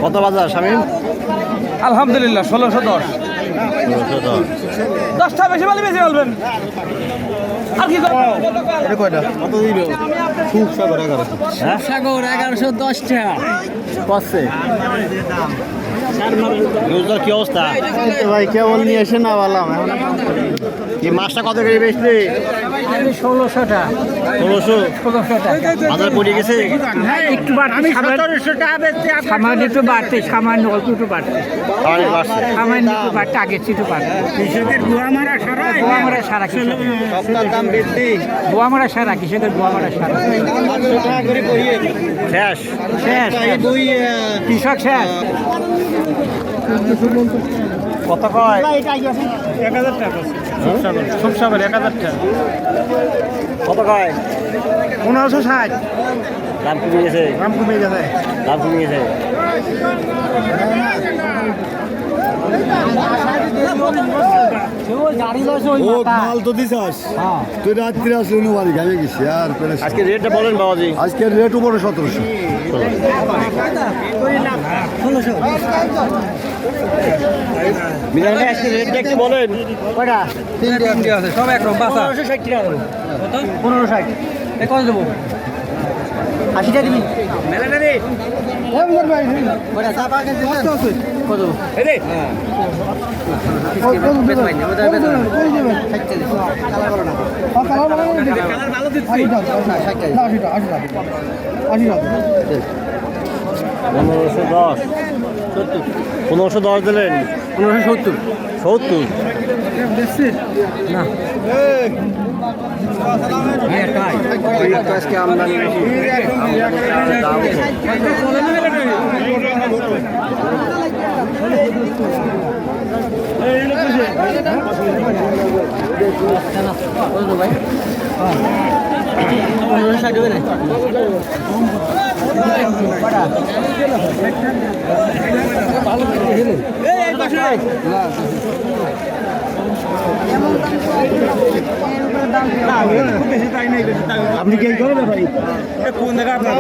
কত বাজার শামিম? আলহামদুলিল্লাহ 1610। 10টা বেশি বলে বেশি বলবেন। আর কি করব? এটা কয়টা? কত দিল? সুখসাগর 1100। হ্যাঁ সাগর 1110 টাকা। কচ্ছে রোজগার কি অবস্থা? ভাই কেবল নিয়ে এসে না বললাম এই মাছটা কত করে বেচলে? 1600 টাকা। 1600 টাকা। বাজার পড়ে গেছে? হ্যাঁ একটু বাড়তি। 1700 টাকা বেচতে সামান্য একটু বাড়তি, সামান্য অল্প একটু বাড়তি। অনেক বাড়ছে। সামান্য একটু বাড়তি, আগের চেয়ে একটু বাড়তি। কৃষকের গোয়া মারা সারা সবটার দাম বৃদ্ধি। গোয়া মারা সারা কৃষকের গোয়া মারা সারা শেষ শেষ কৃষক শেষ। কত কয়? 1000 টাকা। সুখসাগর 1000 টাকা। কত কয়? 1560। দাম কমে গেছে? দাম কমে গেছে। দাম কমে গেছে। মাল তো দিছাস তুই রাত্রে আসলে বাড়ি ঘামে গেছি আর আজকে রেটটা বলেন বাবাজি। আজকের রেট উপরে 1700। মিজান ভাই আজকে রেটটা একটু বলেন। কয়টা? তিনটে আছে সব একরকম বাসা। 1560 টাকা দেবো। কত? 1560। কত দেবো? 80 টাকা দিবি। মেলা না রে। কয়টা চা পাকে দিবেন? কত? এই রে। হ্যাঁ। বেশ ভাই আমাদের বেশ। 60 টাকা। কালার করো না। কালার ভালো দিচ্ছি। 60 টাকা। 80 টাকা। 1510 1510 দিলেন। 1570। 70 না আজকে আমদানি বেশি দাম ভাই 1560 দেবে না। আপনি কি করেন ভাই? কোন জায়গা আপনার?